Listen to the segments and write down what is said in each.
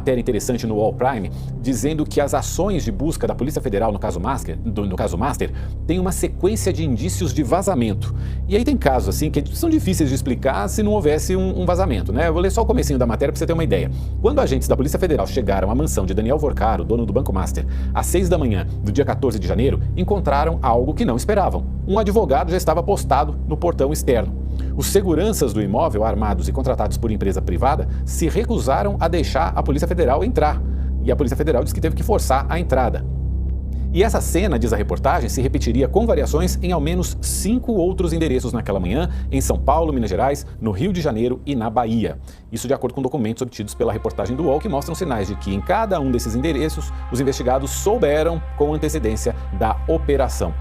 matéria interessante no All Prime, dizendo que as ações de busca da Polícia Federal no caso Master tem uma sequência de indícios de vazamento. E aí tem casos assim que são difíceis de explicar se não houvesse um vazamento, né? Eu vou ler só o comecinho da matéria para você ter uma ideia. Quando agentes da Polícia Federal chegaram à mansão de Daniel Vorcaro, dono do Banco Master, às 6 da manhã do dia 14 de janeiro, encontraram algo que não esperavam. Um advogado já estava postado no portão externo. Os seguranças do imóvel, armados e contratados por empresa privada, se recusaram a deixar a Polícia Federal entrar. E a Polícia Federal disse que teve que forçar a entrada. E essa cena, diz a reportagem, se repetiria com variações em ao menos 5 outros endereços naquela manhã, em São Paulo, Minas Gerais, no Rio de Janeiro e na Bahia. Isso de acordo com documentos obtidos pela reportagem do UOL, que mostram sinais de que em cada um desses endereços, os investigados souberam com antecedência da operação.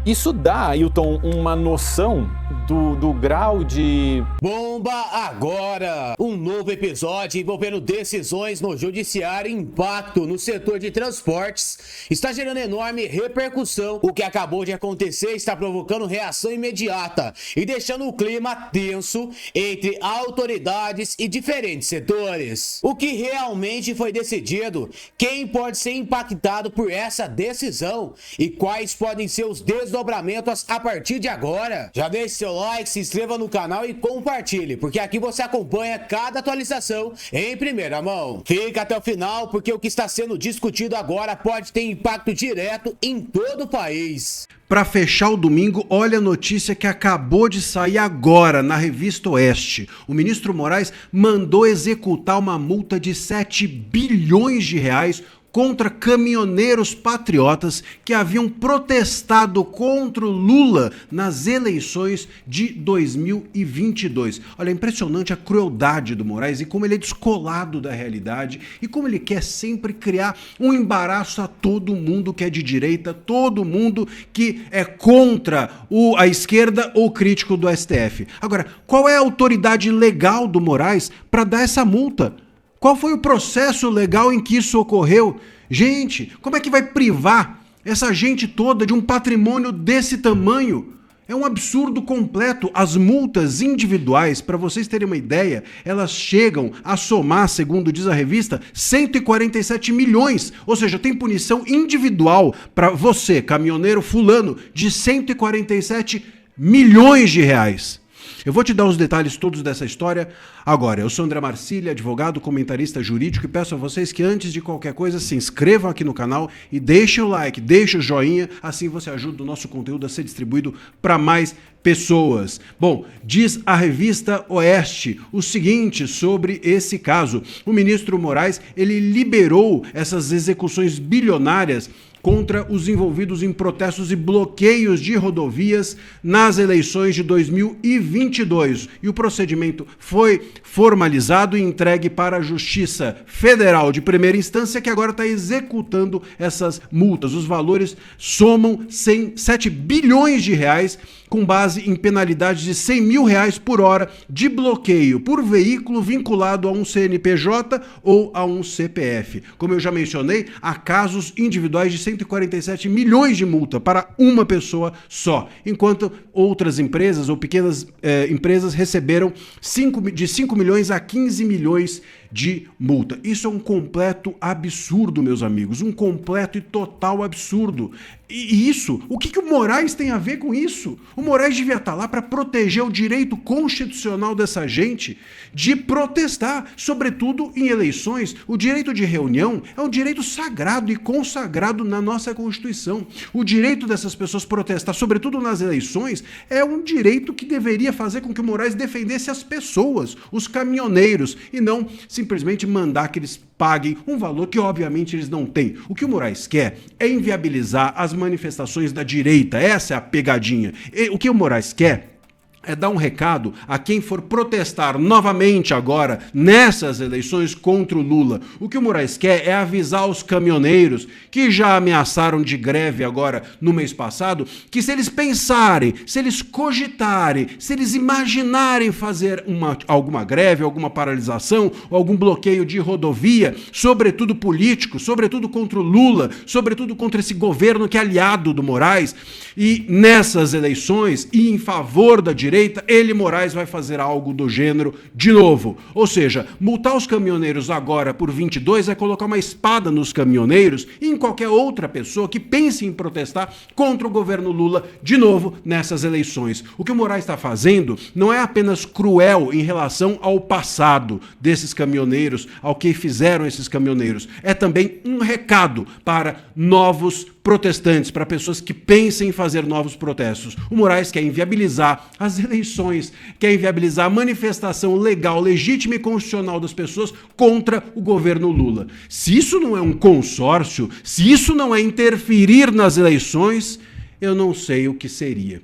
Isso dá, Ailton, uma noção do grau de... Bomba agora! Um novo episódio envolvendo decisões no judiciário e impacto no setor de transportes está gerando enorme repercussão. O que acabou de acontecer está provocando reação imediata e deixando o clima tenso entre autoridades e diferentes setores. O que realmente foi decidido? Quem pode ser impactado por essa decisão? E quais podem ser os desdobramentos a partir de agora? Já deixe seu like, se inscreva no canal e compartilhe, porque aqui você acompanha cada atualização em primeira mão. Fica até o final, porque o que está sendo discutido agora pode ter impacto direto em todo o país. Para fechar o domingo, olha a notícia que acabou de sair agora na Revista Oeste. O ministro Moraes mandou executar uma multa de 7 bilhões de reais contra caminhoneiros patriotas que haviam protestado contra o Lula nas eleições de 2022. Olha, é impressionante a crueldade do Moraes e como ele é descolado da realidade e como ele quer sempre criar um embaraço a todo mundo que é de direita, todo mundo que é contra a esquerda ou crítico do STF. Agora, qual é a autoridade legal do Moraes para dar essa multa? Qual foi o processo legal em que isso ocorreu? Gente, como é que vai privar essa gente toda de um patrimônio desse tamanho? É um absurdo completo. As multas individuais, para vocês terem uma ideia, elas chegam a somar, segundo diz a revista, 147 milhões. Ou seja, tem punição individual para você, caminhoneiro fulano, de 147 milhões de reais. Eu vou te dar os detalhes todos dessa história agora. Eu sou André Marcília, advogado, comentarista jurídico, e peço a vocês que antes de qualquer coisa se inscrevam aqui no canal e deixem o like, deixem o joinha, assim você ajuda o nosso conteúdo a ser distribuído para mais pessoas. Bom, diz a Revista Oeste o seguinte sobre esse caso. O ministro Moraes, ele liberou essas execuções bilionárias contra os envolvidos em protestos e bloqueios de rodovias nas eleições de 2022. E o procedimento foi formalizado e entregue para a Justiça Federal de primeira instância, que agora está executando essas multas. Os valores somam 7 bilhões de reais, com base em penalidades de 100 mil reais por hora de bloqueio por veículo vinculado a um CNPJ ou a um CPF. Como eu já mencionei, há casos individuais de 147 milhões de multa para uma pessoa só, enquanto outras empresas ou pequenas empresas receberam de 5 milhões a 15 milhões de multa. Isso é um completo absurdo, meus amigos, um completo e total absurdo. E isso, o que o Moraes tem a ver com isso? O Moraes devia estar lá para proteger o direito constitucional dessa gente de protestar, sobretudo em eleições. O direito de reunião é um direito sagrado e consagrado na nossa Constituição. O direito dessas pessoas protestar, sobretudo nas eleições, é um direito que deveria fazer com que o Moraes defendesse as pessoas, os caminhoneiros, e não simplesmente mandar que eles paguem um valor que obviamente eles não têm. O que o Moraes quer é inviabilizar as manifestações da direita. Essa é a pegadinha. O que o Moraes quer é dar um recado a quem for protestar novamente agora nessas eleições contra o Lula. O que o Moraes quer é avisar os caminhoneiros que já ameaçaram de greve agora no mês passado, que se eles pensarem, se eles cogitarem, se eles imaginarem fazer alguma greve, alguma paralisação, ou algum bloqueio de rodovia, sobretudo político, sobretudo contra o Lula, sobretudo contra esse governo que é aliado do Moraes, e nessas eleições e em favor da direita, direita, ele, Moraes, vai fazer algo do gênero de novo. Ou seja, multar os caminhoneiros agora por 22 é colocar uma espada nos caminhoneiros e em qualquer outra pessoa que pense em protestar contra o governo Lula de novo nessas eleições. O que o Moraes está fazendo não é apenas cruel em relação ao passado desses caminhoneiros, ao que fizeram esses caminhoneiros, é também um recado para novos protestantes, para pessoas que pensem em fazer novos protestos. O Moraes quer inviabilizar as eleições, quer inviabilizar a manifestação legal, legítima e constitucional das pessoas contra o governo Lula. Se isso não é um consórcio, se isso não é interferir nas eleições, eu não sei o que seria.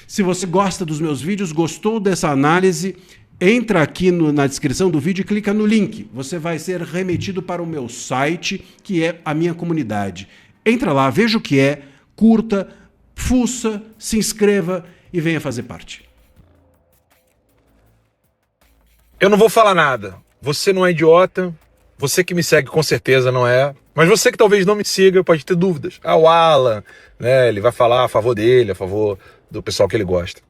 Se você gosta dos meus vídeos, gostou dessa análise, entra aqui na descrição do vídeo e clica no link. Você vai ser remetido para o meu site, que é a minha comunidade. Entra lá, veja o que é, curta, fuça, se inscreva e venha fazer parte. Eu não vou falar nada. Você não é idiota. Você que me segue com certeza não é. Mas você que talvez não me siga pode ter dúvidas. Ah, o Alan, né, ele vai falar a favor dele, a favor do pessoal que ele gosta.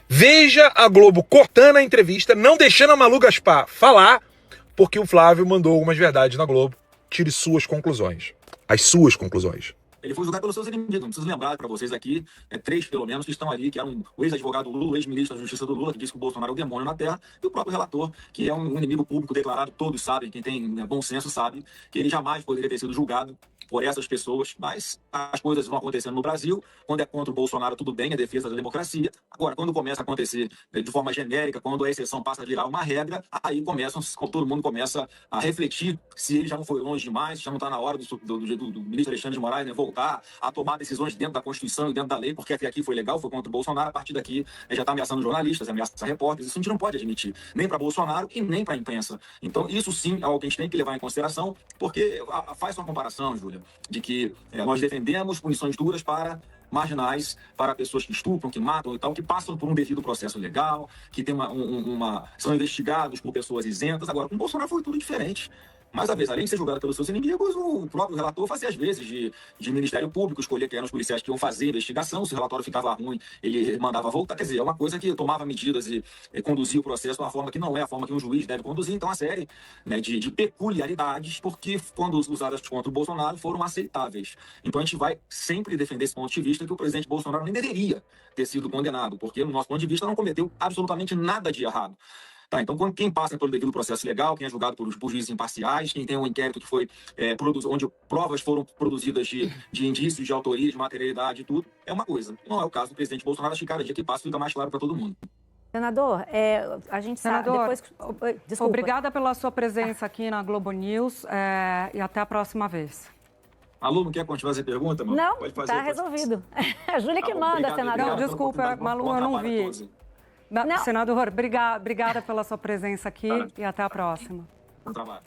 Veja a Globo cortando a entrevista, não deixando a Malu Gaspar falar, porque o Flávio mandou algumas verdades na Globo. Tire suas conclusões. As suas conclusões. Ele foi julgado pelos seus inimigos. Não preciso lembrar para vocês aqui, 3 pelo menos, que estão ali, que eram o ex-advogado Lula, o ex-ministro da Justiça do Lula, que disse que o Bolsonaro é o demônio na Terra, e o próprio relator, que é um inimigo público declarado, todos sabem, quem tem bom senso sabe, que ele jamais poderia ter sido julgado por essas pessoas, mas as coisas vão acontecendo no Brasil. Quando é contra o Bolsonaro, tudo bem, é defesa da democracia. Agora, quando começa a acontecer de forma genérica, quando a exceção passa a virar uma regra, aí todo mundo começa a refletir se ele já não foi longe demais, já não está na hora do ministro Alexandre de Moraes, né, voltar a tomar decisões dentro da Constituição e dentro da lei, porque até aqui foi legal, foi contra o Bolsonaro, a partir daqui já está ameaçando jornalistas, ameaça repórteres. Isso a gente não pode admitir, nem para Bolsonaro e nem para a imprensa. Então, isso sim é algo que a gente tem que levar em consideração, porque faz uma comparação, Júlia, de que nós defendemos punições duras para marginais, para pessoas que estupram, que matam e tal, que passam por um devido processo legal, que tem são investigados por pessoas isentas. Agora, com o Bolsonaro foi tudo diferente. Mais uma vez, além de ser julgado pelos seus inimigos, o próprio relator fazia, às vezes, de Ministério Público, escolher quem eram os policiais que iam fazer a investigação. Se o relatório ficava ruim, ele mandava voltar. Quer dizer, é uma coisa que tomava medidas e conduzia o processo de uma forma que não é a forma que um juiz deve conduzir. Então, a série, né, de peculiaridades, porque, quando usadas contra o Bolsonaro, foram aceitáveis. Então, a gente vai sempre defender esse ponto de vista, que o presidente Bolsonaro nem deveria ter sido condenado, porque, no nosso ponto de vista, não cometeu absolutamente nada de errado. Tá, então, quem passa pelo devido processo legal, quem é julgado por juízes imparciais, quem tem um inquérito que foi onde provas foram produzidas de indícios, de autoria, de materialidade e tudo, é uma coisa. Não é o caso do presidente Bolsonaro, acho que cada dia que passa fica mais claro para todo mundo. Senador, a gente sabe... Desculpa. Obrigada pela sua presença aqui na Globo News e até a próxima vez. Alô, não quer continuar a pergunta, mano? Não, pode fazer, tá resolvido. A Júlia que manda, senador. Não, desculpa, Malu, eu não vi. Não. Senador, obrigada pela sua presença aqui e até a próxima. Bom trabalho.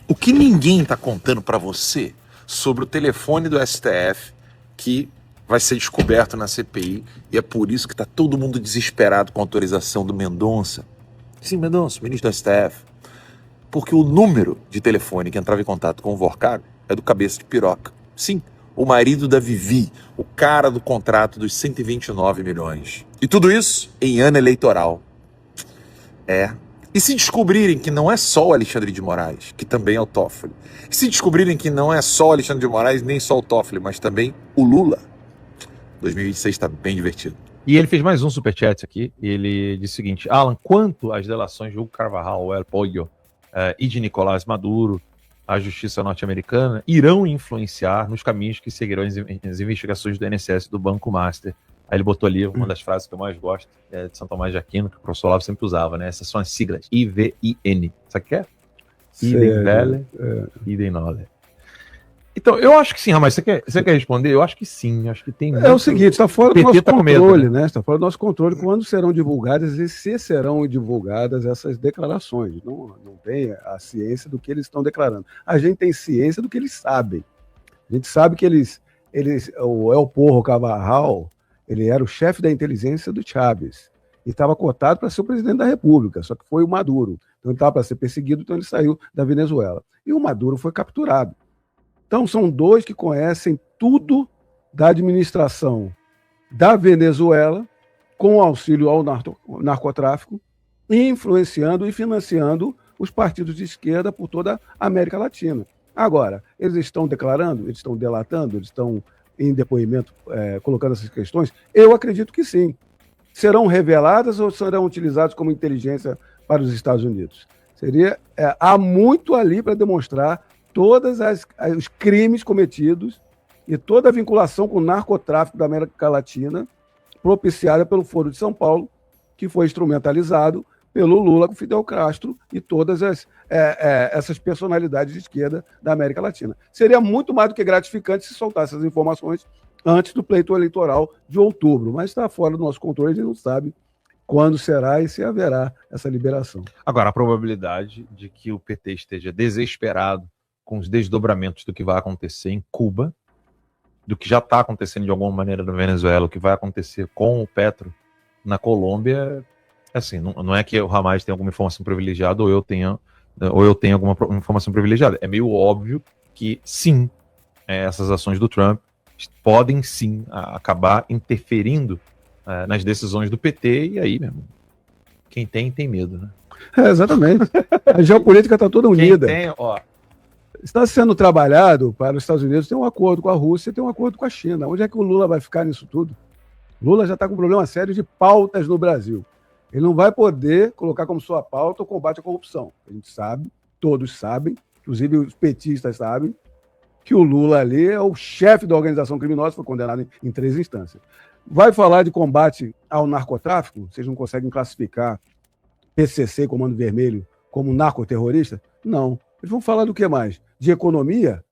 O que ninguém está contando para você sobre o telefone do STF que vai ser descoberto na CPI, e é por isso que está todo mundo desesperado com a autorização do Mendonça. Sim, Mendonça, ministro do STF. Porque o número de telefone que entrava em contato com o Vorcaro é do Cabeça de Piroca. Sim, o marido da Vivi, o cara do contrato dos 129 milhões. E tudo isso em ano eleitoral. E se descobrirem que não é só o Alexandre de Moraes, que também é o Toffoli. E se descobrirem que não é só o Alexandre de Moraes, nem só o Toffoli, mas também o Lula. 2026 está bem divertido. E ele fez mais um superchat aqui. Ele disse o seguinte: Alan, quanto às delações de Hugo Carvajal, El Pollo e de Nicolás Maduro, a justiça norte-americana, irão influenciar nos caminhos que seguirão as investigações do INSS e do Banco Master. Aí ele botou ali uma das frases que eu mais gosto, de São Tomás de Aquino, que o professor Olavo sempre usava, né? Essas são as siglas, IVIN. Sabe o que é? Idem Vele, Idem Nole. Então, eu acho que sim, Ramais. Você quer responder? Eu acho que sim. Acho que tem. É o seguinte, está fora do nosso controle, medo, né? Está fora do nosso controle quando serão divulgadas e se serão divulgadas essas declarações. Não tem a ciência do que eles estão declarando. A gente tem ciência do que eles sabem. A gente sabe que o El Porro Carvajal, ele era o chefe da inteligência do Chávez e estava cotado para ser o presidente da República, só que foi o Maduro. Então ele estava para ser perseguido, então ele saiu da Venezuela. E o Maduro foi capturado. Então, são dois que conhecem tudo da administração da Venezuela com auxílio ao narcotráfico, influenciando e financiando os partidos de esquerda por toda a América Latina. Agora, eles estão declarando, eles estão delatando, eles estão em depoimento colocando essas questões? Eu acredito que sim. Serão reveladas ou serão utilizadas como inteligência para os Estados Unidos? Há muito ali para demonstrar todos os crimes cometidos e toda a vinculação com o narcotráfico da América Latina, propiciada pelo Foro de São Paulo, que foi instrumentalizado pelo Lula com Fidel Castro e todas essas personalidades de esquerda da América Latina. Seria muito mais do que gratificante se soltasse essas informações antes do pleito eleitoral de outubro, mas está fora do nosso controle, a gente não sabe quando será e se haverá essa liberação. Agora, a probabilidade de que o PT esteja desesperado com os desdobramentos do que vai acontecer em Cuba, do que já está acontecendo de alguma maneira na Venezuela, o que vai acontecer com o Petro na Colômbia, assim, não é que o Ramais tenha alguma informação privilegiada ou eu tenha alguma informação privilegiada. É meio óbvio que, sim, essas ações do Trump podem, sim, acabar interferindo nas decisões do PT, e aí, mesmo, quem tem medo, né? Exatamente. A geopolítica está toda unida. Está sendo trabalhado para os Estados Unidos ter um acordo com a Rússia e ter um acordo com a China. Onde é que o Lula vai ficar nisso tudo? Lula já está com um problema sério de pautas no Brasil. Ele não vai poder colocar como sua pauta o combate à corrupção. A gente sabe, todos sabem, inclusive os petistas sabem, que o Lula ali é o chefe da organização criminosa, foi condenado em 3 instâncias. Vai falar de combate ao narcotráfico? Vocês não conseguem classificar PCC, Comando Vermelho, como narcoterrorista? Não. Eles vão falar do que mais? De economia?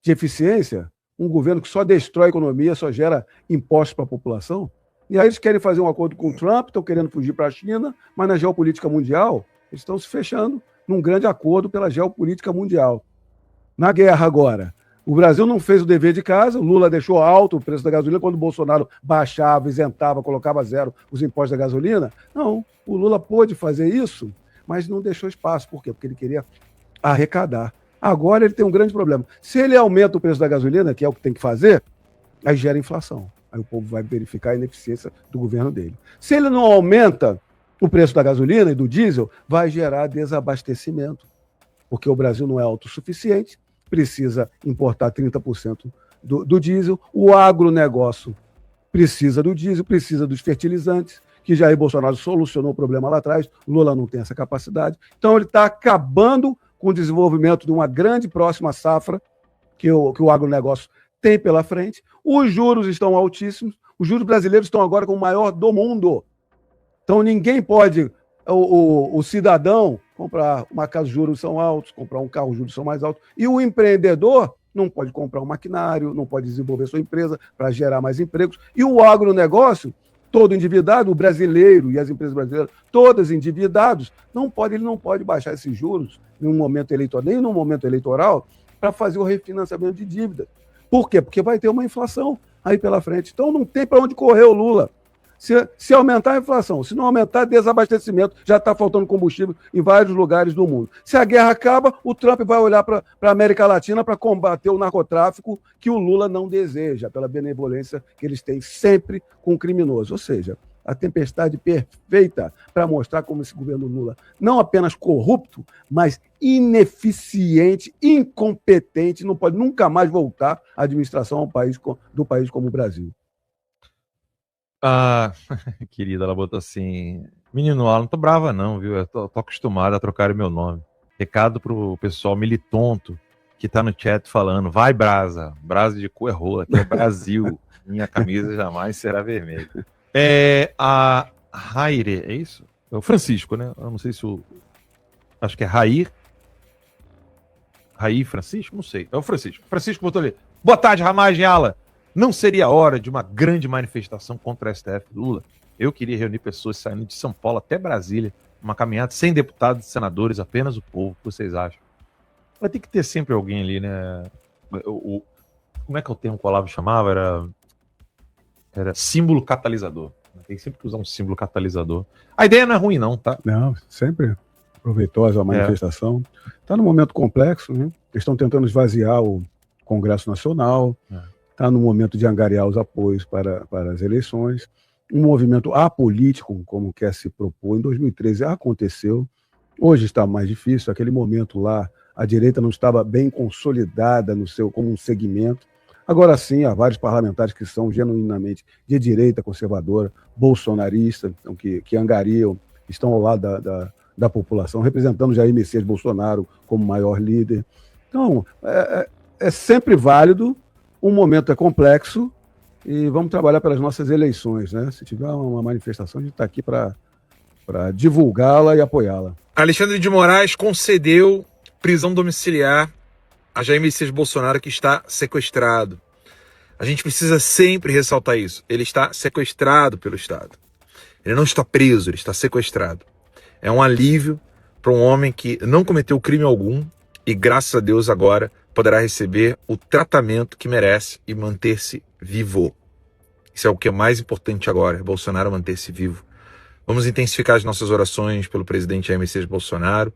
De eficiência? Um governo que só destrói a economia, só gera impostos para a população? E aí eles querem fazer um acordo com o Trump, estão querendo fugir para a China, mas na geopolítica mundial, eles estão se fechando num grande acordo pela geopolítica mundial. Na guerra agora, o Brasil não fez o dever de casa, o Lula deixou alto o preço da gasolina quando o Bolsonaro baixava, isentava, colocava zero os impostos da gasolina. Não, o Lula pôde fazer isso, mas não deixou espaço. Por quê? Porque ele queria arrecadar. Agora ele tem um grande problema. Se ele aumenta o preço da gasolina, que é o que tem que fazer, aí gera inflação. Aí o povo vai verificar a ineficiência do governo dele. Se ele não aumenta o preço da gasolina e do diesel, vai gerar desabastecimento. Porque o Brasil não é autossuficiente, precisa importar 30% do diesel, o agronegócio precisa do diesel, precisa dos fertilizantes, que Jair Bolsonaro solucionou o problema lá atrás, Lula não tem essa capacidade. Então ele está acabando com o desenvolvimento de uma grande próxima safra que o agronegócio tem pela frente. Os juros estão altíssimos, os juros brasileiros estão agora com o maior do mundo. Então ninguém pode, o cidadão, comprar uma casa, os juros são altos, comprar um carro, os juros são mais altos, e o empreendedor não pode comprar um maquinário, não pode desenvolver sua empresa para gerar mais empregos, e o agronegócio, todo endividado, o brasileiro e as empresas brasileiras, todas endividados, ele não pode baixar esses juros em um momento eleitoral, nem num momento eleitoral, para fazer o refinanciamento de dívida. Por quê? Porque vai ter uma inflação aí pela frente. Então não tem para onde correr o Lula. Se aumentar a inflação, se não aumentar desabastecimento, já está faltando combustível em vários lugares do mundo. Se a guerra acaba, o Trump vai olhar para a América Latina para combater o narcotráfico que o Lula não deseja, pela benevolência que eles têm sempre com o criminoso. Ou seja, a tempestade perfeita para mostrar como esse governo Lula, não apenas corrupto, mas ineficiente, incompetente, não pode nunca mais voltar à administração do país como o Brasil. Querida, ela botou assim: menino Alan, não tô brava não, viu? Eu tô acostumado a trocar meu nome. Recado pro pessoal militonto que tá no chat falando: vai brasa de cu é rola, aqui é Brasil, minha camisa jamais será vermelha. A Raire, é isso? É o Francisco, né? Eu não sei se acho que é Rair Francisco? Não sei, é o Francisco. Francisco botou ali: boa tarde, Ramagem Alan. Não seria hora de uma grande manifestação contra a STF Lula? Eu queria reunir pessoas saindo de São Paulo até Brasília, uma caminhada sem deputados e senadores, apenas o povo. O que vocês acham? Vai ter que ter sempre alguém ali, né? Como é que é o termo que o Olavo chamava? Era símbolo catalisador. Tem sempre que usar um símbolo catalisador. A ideia não é ruim, não, tá? Não, sempre proveitosa a manifestação. Está num momento complexo, né? Eles estão tentando esvaziar o Congresso Nacional. está no momento de angariar os apoios para as eleições. Um movimento apolítico, como quer se propor, em 2013 aconteceu, hoje está mais difícil. Aquele momento lá, a direita não estava bem consolidada como um segmento. Agora sim, há vários parlamentares que são genuinamente de direita conservadora, bolsonarista, então, que angariam, estão ao lado da população, representando Jair Messias Bolsonaro como maior líder. Então, é sempre válido, o momento é complexo e vamos trabalhar pelas nossas eleições, né? Se tiver uma manifestação, a gente está aqui para divulgá-la e apoiá-la. Alexandre de Moraes concedeu prisão domiciliar a Jair Messias Bolsonaro, que está sequestrado. A gente precisa sempre ressaltar isso. Ele está sequestrado pelo Estado. Ele não está preso, ele está sequestrado. É um alívio para um homem que não cometeu crime algum e, graças a Deus, agora poderá receber o tratamento que merece e manter-se vivo. Isso é o que é mais importante agora, Bolsonaro manter-se vivo. Vamos intensificar as nossas orações pelo presidente Jair Messias Bolsonaro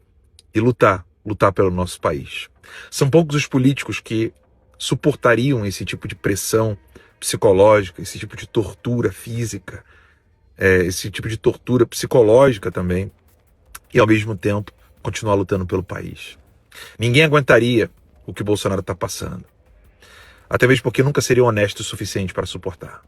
e lutar pelo nosso país. São poucos os políticos que suportariam esse tipo de pressão psicológica, esse tipo de tortura física, esse tipo de tortura psicológica também, e ao mesmo tempo continuar lutando pelo país. Ninguém aguentaria o que Bolsonaro está passando. Até mesmo porque nunca seria honesto o suficiente para suportar.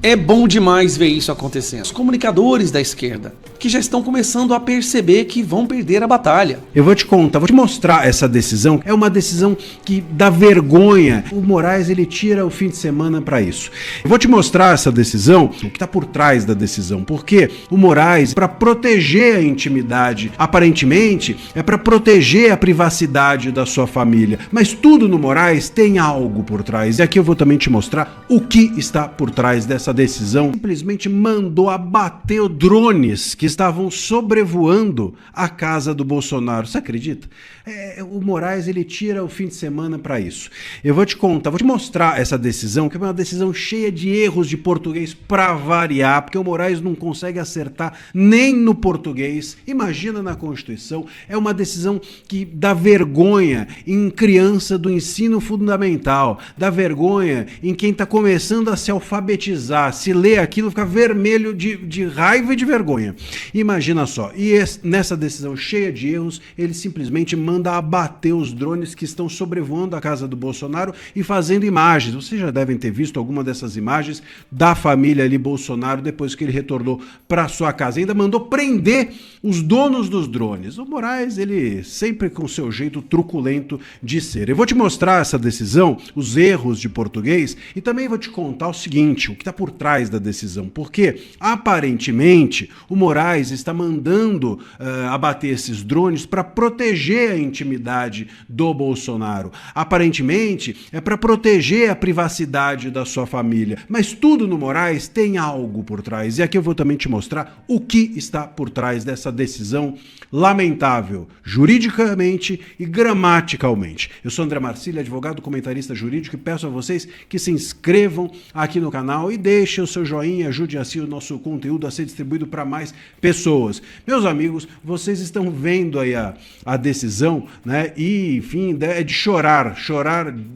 É bom demais ver isso acontecendo. Os comunicadores da esquerda, que já estão começando a perceber que vão perder a batalha. Eu vou te contar, vou te mostrar essa decisão. É uma decisão que dá vergonha. O Moraes, ele tira o fim de semana para isso. Eu vou te mostrar essa decisão, o que está por trás da decisão. Porque o Moraes, para proteger a intimidade, aparentemente, é para proteger a privacidade da sua família. Mas tudo no Moraes tem algo por trás. E aqui eu vou também te mostrar o que está por trás dessa decisão. Simplesmente mandou abater drones que estavam sobrevoando a casa do Bolsonaro. Você acredita? O Moraes, ele tira o fim de semana para isso. Eu vou te contar, vou te mostrar essa decisão, que é uma decisão cheia de erros de português para variar, porque o Moraes não consegue acertar nem no português. Imagina na Constituição. É uma decisão que dá vergonha em criança do ensino fundamental, dá vergonha em quem está começando a se alfabetizar. Se lê aquilo, fica vermelho de raiva e de vergonha. Imagina só. E nessa decisão cheia de erros, ele simplesmente manda abater os drones que estão sobrevoando a casa do Bolsonaro e fazendo imagens. Vocês já devem ter visto alguma dessas imagens da família ali Bolsonaro depois que ele retornou para sua casa. Ainda mandou prender os donos dos drones. O Moraes, ele sempre com seu jeito truculento de ser. Eu vou te mostrar essa decisão, os erros de português, e também vou te contar o seguinte, o que está por trás da decisão, porque aparentemente o Moraes está mandando abater esses drones para proteger a intimidade do Bolsonaro. Aparentemente é para proteger a privacidade da sua família, mas tudo no Moraes tem algo por trás, e aqui eu vou também te mostrar o que está por trás dessa decisão lamentável, juridicamente e gramaticalmente. Eu sou André Marcílio, advogado comentarista jurídico, e peço a vocês que se inscrevam aqui no canal e deixem o seu joinha, ajude assim o nosso conteúdo a ser distribuído para mais pessoas. Meus amigos, vocês estão vendo aí a decisão, né? E, enfim, é de chorar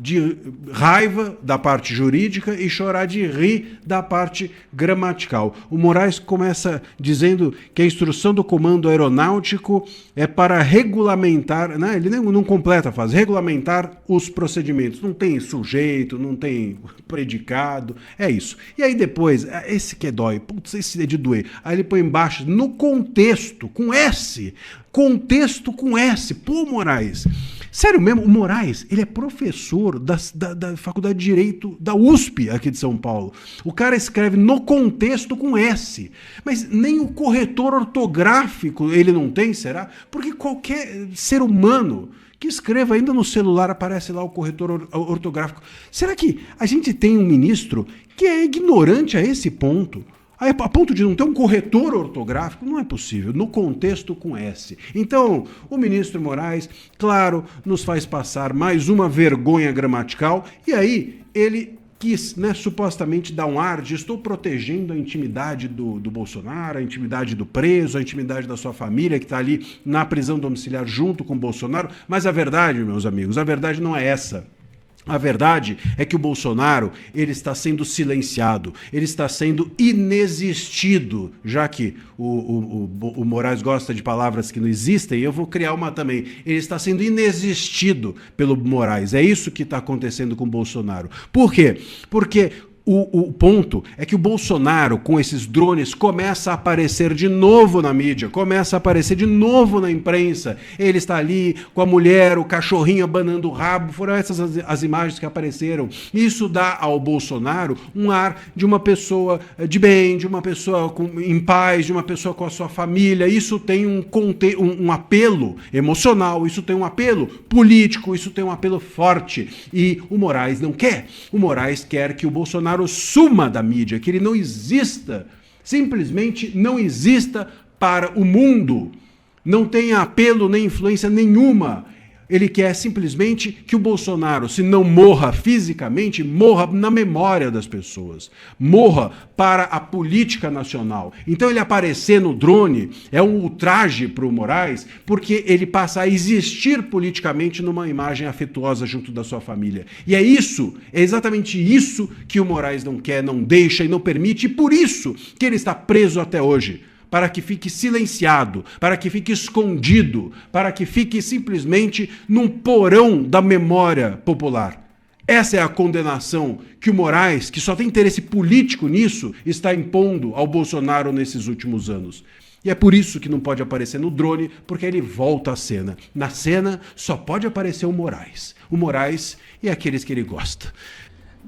de raiva da parte jurídica e chorar de rir da parte gramatical. O Moraes começa dizendo que a instrução do Comando Aeronáutico é para regulamentar, né? Ele não completa a frase, regulamentar os procedimentos. Não tem sujeito, não tem predicado, é isso. E aí depois, esse que dói, putz, esse é de doer. Aí ele põe embaixo, no contexto, com S. Contexto com S. Pô, Moraes. Sério mesmo, o Moraes, ele é professor da Faculdade de Direito da USP aqui de São Paulo. O cara escreve no contexto com S. Mas nem o corretor ortográfico ele não tem, será? Porque qualquer ser humano que escreva ainda no celular, aparece lá o corretor ortográfico. Será que a gente tem um ministro que é ignorante a esse ponto? A ponto de não ter um corretor ortográfico? Não é possível, no contexto com S. Então, o ministro Moraes, claro, nos faz passar mais uma vergonha gramatical, e aí ele quis, né, supostamente dar um ar de estou protegendo a intimidade do Bolsonaro, a intimidade do preso, a intimidade da sua família que está ali na prisão domiciliar junto com o Bolsonaro, mas a verdade, meus amigos, a verdade não é essa. A verdade é que o Bolsonaro, ele está sendo silenciado, ele está sendo inexistido, já que o Moraes gosta de palavras que não existem, eu vou criar uma também. Ele está sendo inexistido pelo Moraes. É isso que está acontecendo com o Bolsonaro. Por quê? Porque o ponto é que o Bolsonaro, com esses drones, começa a aparecer de novo na mídia, começa a aparecer de novo na imprensa. Ele está ali com a mulher, o cachorrinho abanando o rabo, foram essas as imagens que apareceram. Isso dá ao Bolsonaro um ar de uma pessoa de bem, de uma pessoa em paz, de uma pessoa com a sua família. Isso tem um apelo emocional, isso tem um apelo político, isso tem um apelo forte. E o Moraes não quer. O Moraes quer que o Bolsonaro suma da mídia, que ele não exista, simplesmente não exista para o mundo, não tenha apelo nem influência nenhuma. Ele quer simplesmente que o Bolsonaro, se não morra fisicamente, morra na memória das pessoas, morra para a política nacional. Então ele aparecer no drone é um ultraje para o Moraes, porque ele passa a existir politicamente numa imagem afetuosa junto da sua família. E é exatamente isso que o Moraes não quer, não deixa e não permite, e por isso que ele está preso até hoje. Para que fique silenciado, para que fique escondido, para que fique simplesmente num porão da memória popular. Essa é a condenação que o Moraes, que só tem interesse político nisso, está impondo ao Bolsonaro nesses últimos anos. E é por isso que não pode aparecer no drone, porque ele volta à cena. Na cena só pode aparecer o Moraes. O Moraes e aqueles que ele gosta.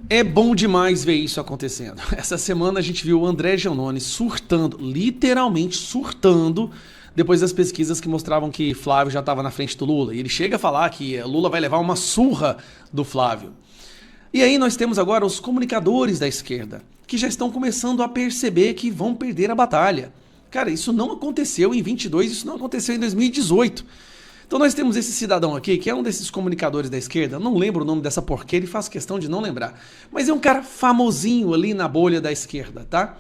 É bom demais ver isso acontecendo. Essa semana a gente viu o André Giannone surtando, literalmente surtando, depois das pesquisas que mostravam que Flávio já estava na frente do Lula. E ele chega a falar que Lula vai levar uma surra do Flávio. E aí nós temos agora os comunicadores da esquerda, que já estão começando a perceber que vão perder a batalha. Cara, isso não aconteceu em 22, isso não aconteceu em 2018. Então nós temos esse cidadão aqui, que é um desses comunicadores da esquerda, não lembro o nome dessa porqueira e faço questão de não lembrar, mas é um cara famosinho ali na bolha da esquerda, tá?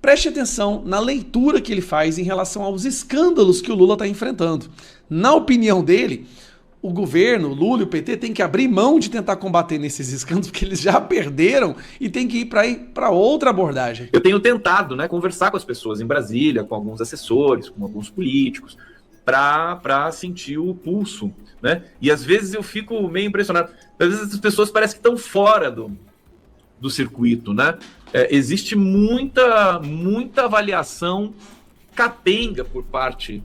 Preste atenção na leitura que ele faz em relação aos escândalos que o Lula está enfrentando. Na opinião dele, o governo, o Lula e o PT tem que abrir mão de tentar combater nesses escândalos, porque eles já perderam e tem que ir para outra abordagem. Eu tenho tentado, né, conversar com as pessoas em Brasília, com alguns assessores, com alguns políticos, para sentir o pulso, né? E às vezes eu fico meio impressionado. Às vezes as pessoas parecem que estão fora do circuito, né? Existe muita avaliação capenga por parte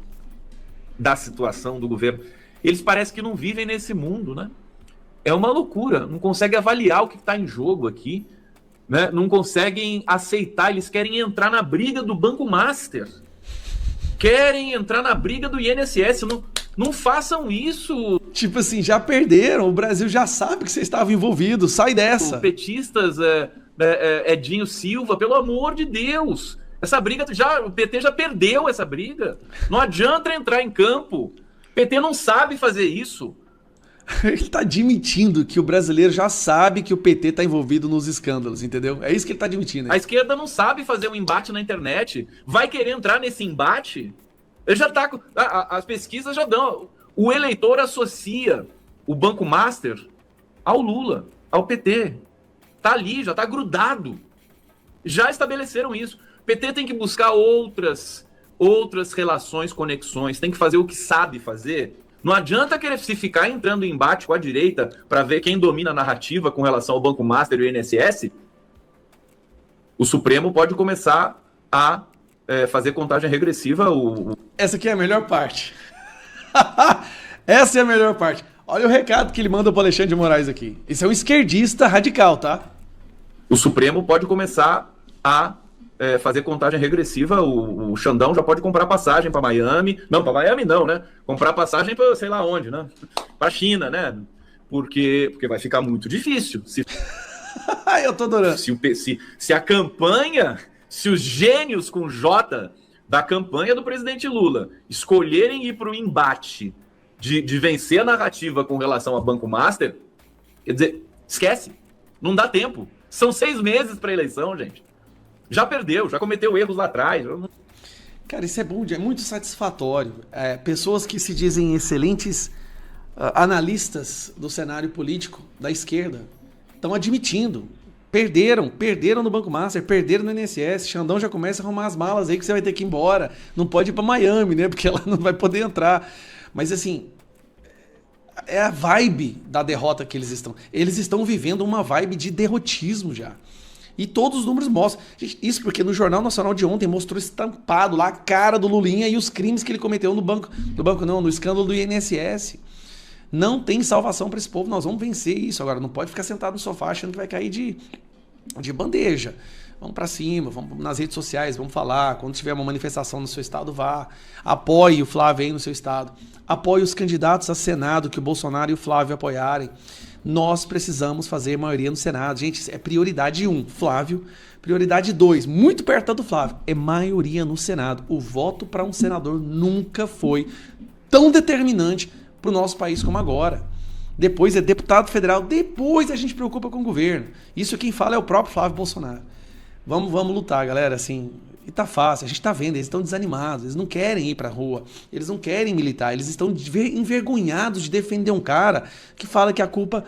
da situação do governo. Eles parecem que não vivem nesse mundo, né? É uma loucura. Não conseguem avaliar o que está em jogo aqui, né? Não conseguem aceitar. Eles querem entrar na briga do Banco Master. Querem entrar na briga do INSS, não façam isso. Tipo assim, já perderam, o Brasil já sabe que vocês estavam envolvidos, sai dessa. Petistas, Edinho Silva, pelo amor de Deus, essa briga, o PT já perdeu essa briga, não adianta entrar em campo, o PT não sabe fazer isso. Ele tá admitindo que o brasileiro já sabe que o PT tá envolvido nos escândalos, entendeu? É isso que ele tá admitindo. A esquerda não sabe fazer um embate na internet. Vai querer entrar nesse embate? Ele já tá... As pesquisas já dão. O eleitor associa o Banco Master ao Lula, ao PT. Tá ali, já tá grudado. Já estabeleceram isso. O PT tem que buscar outras relações, conexões. Tem que fazer o que sabe fazer. Não adianta querer se ficar entrando em embate com a direita para ver quem domina a narrativa com relação ao Banco Master e o INSS. O Supremo pode começar a fazer contagem regressiva. Essa aqui é a melhor parte. Essa é a melhor parte. Olha o recado que ele manda para Alexandre de Moraes aqui. Esse é um esquerdista radical, tá? O Supremo pode começar a fazer contagem regressiva. O Xandão já pode comprar passagem para Miami. Não, para Miami não, né? Comprar passagem para sei lá onde, né? Para China, né? Porque vai ficar muito difícil. Eu tô adorando. Se a campanha, se os gênios com J da campanha do presidente Lula escolherem ir para o embate de vencer a narrativa com relação a Banco Master, quer dizer, esquece. Não dá tempo. São 6 meses para a eleição, gente. Já perdeu, já cometeu erros lá atrás. Cara, isso é bom, é muito satisfatório. Pessoas que se dizem excelentes analistas do cenário político da esquerda estão admitindo. Perderam no Banco Master, perderam no INSS. Xandão já começa a arrumar as malas aí que você vai ter que ir embora. Não pode ir para Miami, né? Porque ela não vai poder entrar. Mas assim, é a vibe da derrota que eles estão. Eles estão vivendo uma vibe de derrotismo já. E todos os números mostram. Gente, isso porque no Jornal Nacional de ontem mostrou estampado lá a cara do Lulinha e os crimes que ele cometeu no escândalo do INSS. Não tem salvação para esse povo, nós vamos vencer isso. Agora, não pode ficar sentado no sofá achando que vai cair de bandeja. Vamos para cima, vamos nas redes sociais, vamos falar. Quando tiver uma manifestação no seu estado, vá. Apoie o Flávio aí no seu estado. Apoie os candidatos a Senado que o Bolsonaro e o Flávio apoiarem. Nós precisamos fazer maioria no Senado. Gente, é prioridade 1, Flávio. Prioridade 2, muito perto do Flávio, é maioria no Senado. O voto para um senador nunca foi tão determinante para o nosso país como agora. Depois é deputado federal, depois a gente preocupa com o governo. Isso quem fala é o próprio Flávio Bolsonaro. Vamos lutar, galera, assim, e tá fácil, a gente tá vendo, eles estão desanimados, eles não querem ir pra rua, eles não querem militar, eles estão envergonhados de defender um cara que fala que a culpa,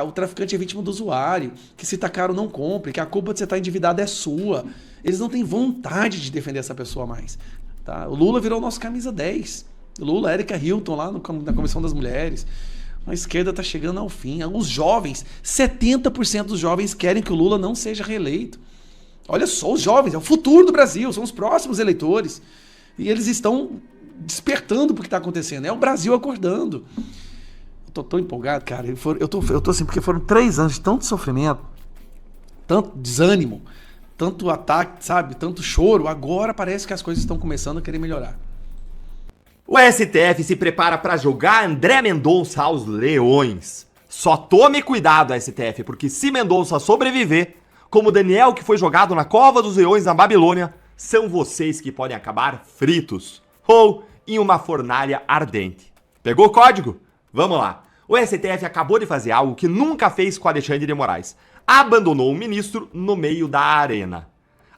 o traficante é vítima do usuário, que se tá caro não compre, que a culpa de você estar endividado é sua. Eles não têm vontade de defender essa pessoa mais. Tá? O Lula virou nosso camisa 10. Lula, Érica Hilton lá na Comissão das Mulheres. A esquerda está chegando ao fim. Os jovens, 70% dos jovens querem que o Lula não seja reeleito. Olha só, os jovens, é o futuro do Brasil, são os próximos eleitores. E eles estão despertando para o que está acontecendo. É o Brasil acordando. Eu tô tão empolgado, cara. Eu tô assim, porque foram 3 anos de tanto sofrimento, tanto desânimo, tanto ataque, sabe? Tanto choro. Agora parece que as coisas estão começando a querer melhorar. O STF se prepara para julgar André Mendonça aos leões. Só tome cuidado, STF, porque se Mendonça sobreviver, como Daniel que foi jogado na cova dos leões na Babilônia, são vocês que podem acabar fritos ou em uma fornalha ardente. Pegou o código? Vamos lá. O STF acabou de fazer algo que nunca fez com Alexandre de Moraes. Abandonou um ministro no meio da arena.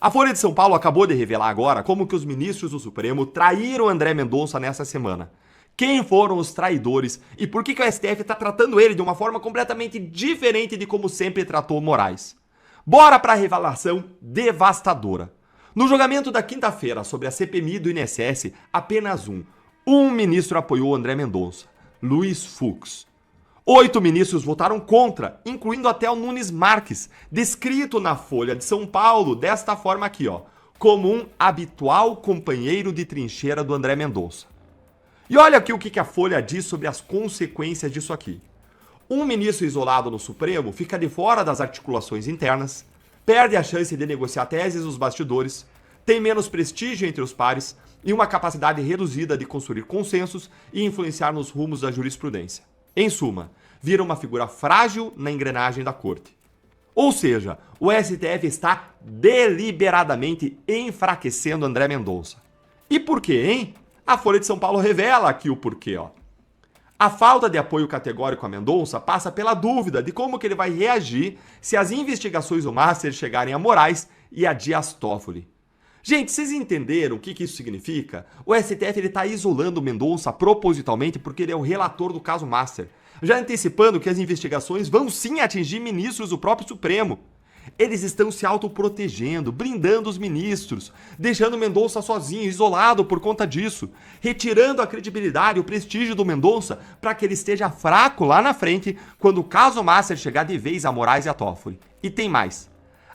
A Folha de São Paulo acabou de revelar agora como que os ministros do Supremo traíram André Mendonça nessa semana. Quem foram os traidores e por que o STF está tratando ele de uma forma completamente diferente de como sempre tratou Moraes. Bora para a revelação devastadora. No julgamento da quinta-feira sobre a CPMI do INSS, apenas um ministro apoiou André Mendonça, Luiz Fux. 8 ministros votaram contra, incluindo até o Nunes Marques, descrito na Folha de São Paulo desta forma aqui, ó, como um habitual companheiro de trincheira do André Mendonça. E olha aqui o que a Folha diz sobre as consequências disso aqui. Um ministro isolado no Supremo fica de fora das articulações internas, perde a chance de negociar teses nos bastidores, tem menos prestígio entre os pares e uma capacidade reduzida de construir consensos e influenciar nos rumos da jurisprudência. Em suma, vira uma figura frágil na engrenagem da corte. Ou seja, o STF está deliberadamente enfraquecendo André Mendonça. E por quê, hein? A Folha de São Paulo revela aqui o porquê, ó. A falta de apoio categórico a Mendonça passa pela dúvida de como que ele vai reagir se as investigações do Master chegarem a Moraes e a Dias Toffoli. Gente, vocês entenderam o que isso significa? O STF está isolando o Mendonça propositalmente porque ele é o relator do caso Master, já antecipando que as investigações vão sim atingir ministros do próprio Supremo. Eles estão se autoprotegendo, blindando os ministros, deixando Mendonça sozinho, isolado por conta disso, retirando a credibilidade e o prestígio do Mendonça para que ele esteja fraco lá na frente quando o caso Master chegar de vez a Moraes e a Toffoli. E tem mais.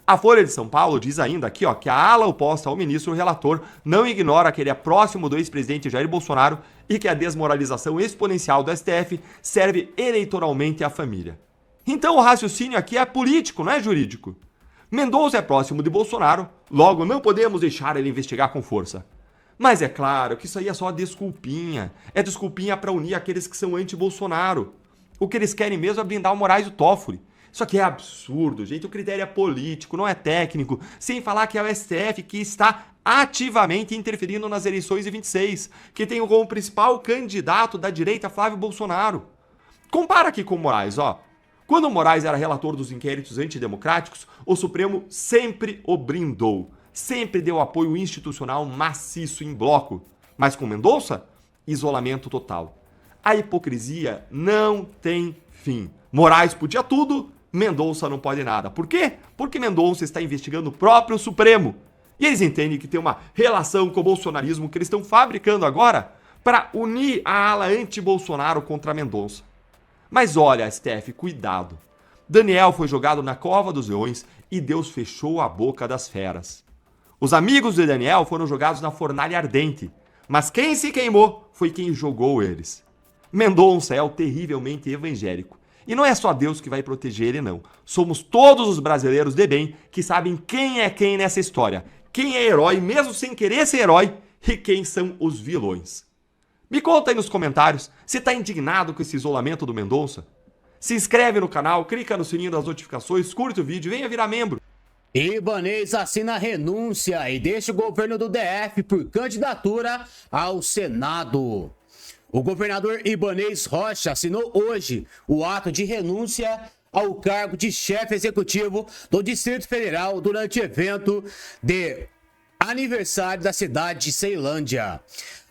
A Folha de São Paulo diz ainda aqui, ó, que a ala oposta ao ministro relator não ignora que ele é próximo do ex-presidente Jair Bolsonaro e que a desmoralização exponencial do STF serve eleitoralmente à família. Então o raciocínio aqui é político, não é jurídico. Mendonça é próximo de Bolsonaro, logo não podemos deixar ele investigar com força. Mas é claro que isso aí é só desculpinha. É desculpinha para unir aqueles que são anti-Bolsonaro. O que eles querem mesmo é blindar o Moraes e o Toffoli. Isso aqui é absurdo, gente. O critério é político, não é técnico. Sem falar que é o STF que está ativamente interferindo nas eleições de 26, que tem como principal candidato da direita Flávio Bolsonaro. Compara aqui com o Moraes, ó. Quando o Moraes era relator dos inquéritos antidemocráticos, o Supremo sempre o brindou. Sempre deu apoio institucional maciço em bloco. Mas com Mendonça, isolamento total. A hipocrisia não tem fim. Moraes podia tudo, Mendonça não pode nada. Por quê? Porque Mendonça está investigando o próprio Supremo. E eles entendem que tem uma relação com o bolsonarismo que eles estão fabricando agora para unir a ala anti-Bolsonaro contra Mendonça. Mas olha, STF, cuidado. Daniel foi jogado na cova dos leões e Deus fechou a boca das feras. Os amigos de Daniel foram jogados na fornalha ardente, mas quem se queimou foi quem jogou eles. Mendonça é o terrivelmente evangélico. E não é só Deus que vai proteger ele, não. Somos todos os brasileiros de bem que sabem quem é quem nessa história. Quem é herói, mesmo sem querer ser herói, e quem são os vilões. Me conta aí nos comentários, você tá indignado com esse isolamento do Mendonça? Se inscreve no canal, clica no sininho das notificações, curte o vídeo e venha virar membro. Ibanez assina renúncia e deixa o governo do DF por candidatura ao Senado. O governador Ibanez Rocha assinou hoje o ato de renúncia ao cargo de chefe executivo do Distrito Federal durante evento de aniversário da cidade de Ceilândia.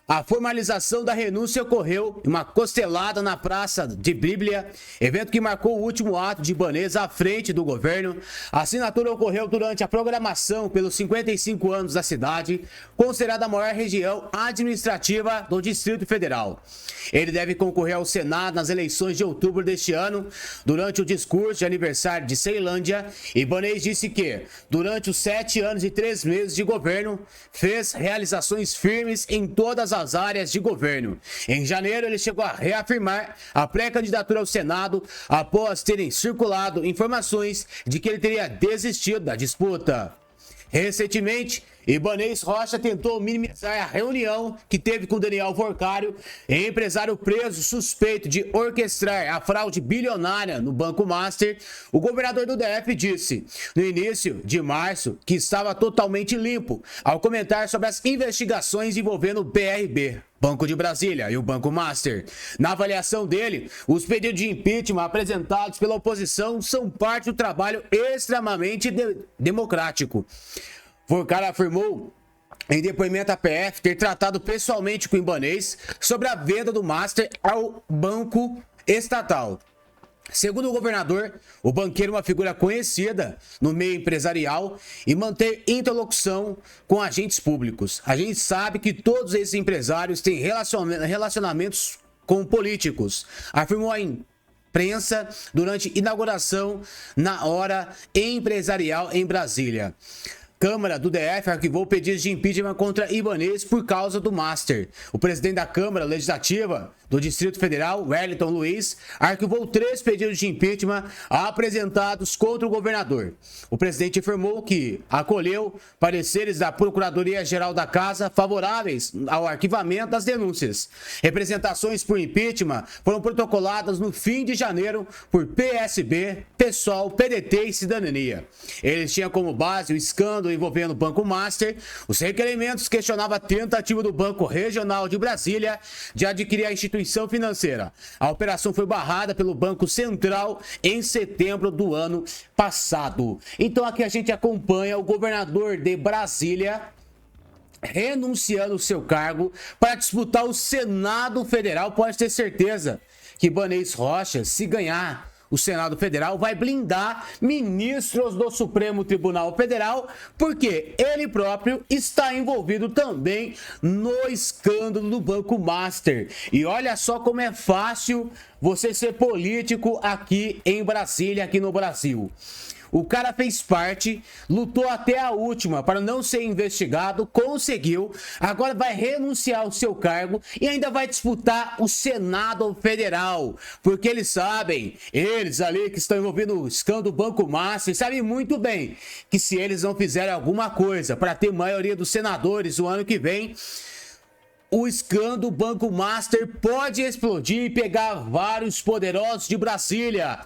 A formalização da renúncia ocorreu em uma costelada na Praça de Bíblia, evento que marcou o último ato de Ibanez à frente do governo. A assinatura ocorreu durante a programação pelos 55 anos da cidade, considerada a maior região administrativa do Distrito Federal. Ele deve concorrer ao Senado nas eleições de outubro deste ano. Durante o discurso de aniversário de Ceilândia, Ibanez disse que, durante os 7 anos e 3 meses de governo, fez realizações firmes em todas as áreas de governo. Em janeiro, ele chegou a reafirmar a pré-candidatura ao Senado após terem circulado informações de que ele teria desistido da disputa. Recentemente, Ibanez Rocha tentou minimizar a reunião que teve com Daniel Forcário, empresário preso suspeito de orquestrar a fraude bilionária no Banco Master. O governador do DF disse, no início de março, que estava totalmente limpo, ao comentar sobre as investigações envolvendo o BRB, Banco de Brasília, e o Banco Master. Na avaliação dele, os pedidos de impeachment apresentados pela oposição são parte do trabalho extremamente democrático. Forcário afirmou em depoimento à PF ter tratado pessoalmente com o Ibanez sobre a venda do Master ao banco estatal. Segundo o governador, o banqueiro é uma figura conhecida no meio empresarial e mantém interlocução com agentes públicos. A gente sabe que todos esses empresários têm relacionamentos com políticos, afirmou a imprensa durante inauguração na hora empresarial em Brasília. Câmara do DF arquivou pedidos de impeachment contra Ibanez por causa do Master. O presidente da Câmara Legislativa do Distrito Federal, Wellington Luiz, arquivou 3 pedidos de impeachment apresentados contra o governador. O presidente afirmou que acolheu pareceres da Procuradoria-Geral da Casa favoráveis ao arquivamento das denúncias. Representações por impeachment foram protocoladas no fim de janeiro por PSB, PSOL, PDT e Cidadania. Eles tinham como base o escândalo envolvendo o Banco Master. Os requerimentos questionavam a tentativa do Banco Regional de Brasília de adquirir a instituição financeira. A operação foi barrada pelo Banco Central em setembro do ano passado. Então aqui a gente acompanha o governador de Brasília renunciando ao seu cargo para disputar o Senado Federal. Pode ter certeza que Ibanez Rocha, se ganhar o Senado Federal, vai blindar ministros do Supremo Tribunal Federal, porque ele próprio está envolvido também no escândalo do Banco Master. E olha só como é fácil você ser político aqui em Brasília, aqui no Brasil. O cara fez parte, lutou até a última para não ser investigado, conseguiu, agora vai renunciar ao seu cargo e ainda vai disputar o Senado Federal. Porque eles sabem, eles ali que estão envolvidos no escândalo do Banco Master, sabem muito bem que se eles não fizerem alguma coisa para ter maioria dos senadores no ano que vem, o escândalo Banco Master pode explodir e pegar vários poderosos de Brasília.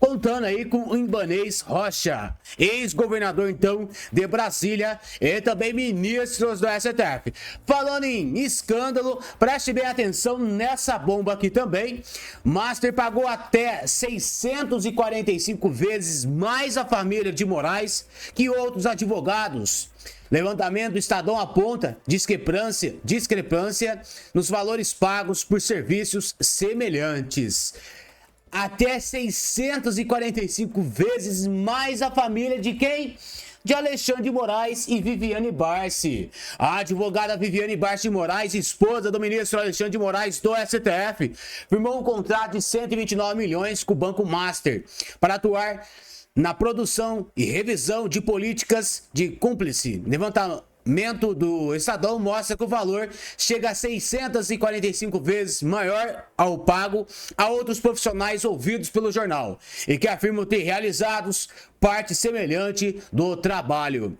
contando aí com o Ibanez Rocha, ex-governador então de Brasília e também ministros do STF. Falando em escândalo, preste bem atenção nessa bomba aqui também. Master pagou até 645 vezes mais a família de Moraes que outros advogados. Levantamento do Estadão aponta discrepância nos valores pagos por serviços semelhantes. Até 645 vezes mais a família de quem? De Alexandre de Moraes e Viviane Barsi. A advogada Viviane Barsi de Moraes, esposa do ministro Alexandre de Moraes do STF, firmou um contrato de 129 milhões com o Banco Master para atuar na produção e revisão de políticas de cúmplice. Levantamento do Estadão mostra que o valor chega a 645 vezes maior ao pago a outros profissionais ouvidos pelo jornal e que afirmam ter realizados parte semelhante do trabalho.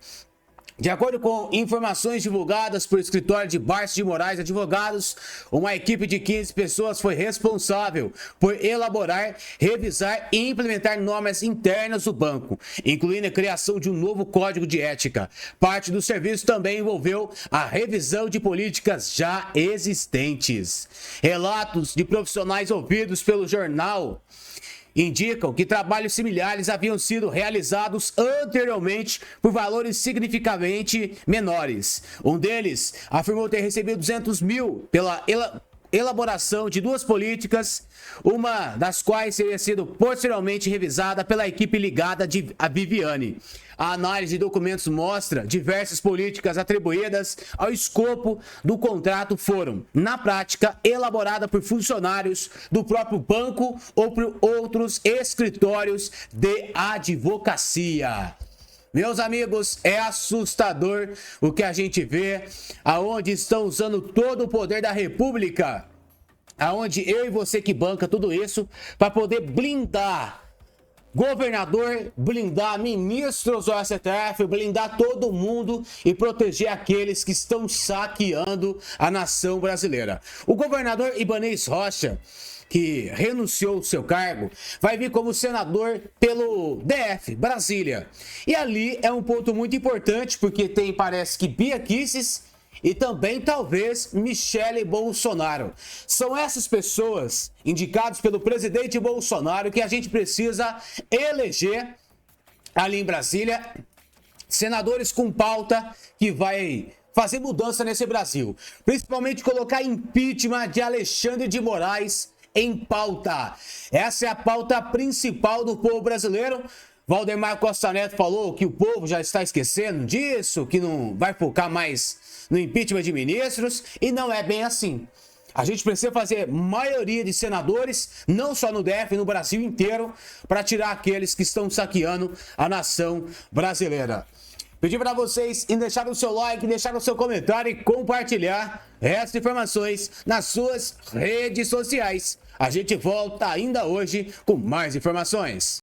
De acordo com informações divulgadas por escritório de Barsi de Moraes Advogados, uma equipe de 15 pessoas foi responsável por elaborar, revisar e implementar normas internas do banco, incluindo a criação de um novo código de ética. Parte do serviço também envolveu a revisão de políticas já existentes. Relatos de profissionais ouvidos pelo jornal indicam que trabalhos similares haviam sido realizados anteriormente por valores significativamente menores. Um deles afirmou ter recebido 200 mil pela elaboração de duas políticas, uma das quais teria sido posteriormente revisada pela equipe ligada a Viviane. A análise de documentos mostra diversas políticas atribuídas ao escopo do contrato foram, na prática, elaboradas por funcionários do próprio banco ou por outros escritórios de advocacia. Meus amigos, é assustador o que a gente vê, aonde estão usando todo o poder da República, aonde eu e você que banca tudo isso, para poder blindar governador, blindar ministros do STF, blindar todo mundo e proteger aqueles que estão saqueando a nação brasileira. O governador Ibanez Rocha, que renunciou ao seu cargo, vai vir como senador pelo DF, Brasília. E ali é um ponto muito importante, porque tem, parece que, Bia Kicis e também, talvez, Michele Bolsonaro. São essas pessoas, indicadas pelo presidente Bolsonaro, que a gente precisa eleger ali em Brasília, senadores com pauta que vai fazer mudança nesse Brasil. Principalmente colocar impeachment de Alexandre de Moraes em pauta. Essa é a pauta principal do povo brasileiro. Valdemar Costa Neto falou que o povo já está esquecendo disso, que não vai focar mais no impeachment de ministros, e não é bem assim. A gente precisa fazer maioria de senadores, não só no DF, no Brasil inteiro, para tirar aqueles que estão saqueando a nação brasileira. Pedir para vocês deixar o seu like, deixar o seu comentário e compartilhar essas informações nas suas redes sociais. A gente volta ainda hoje com mais informações.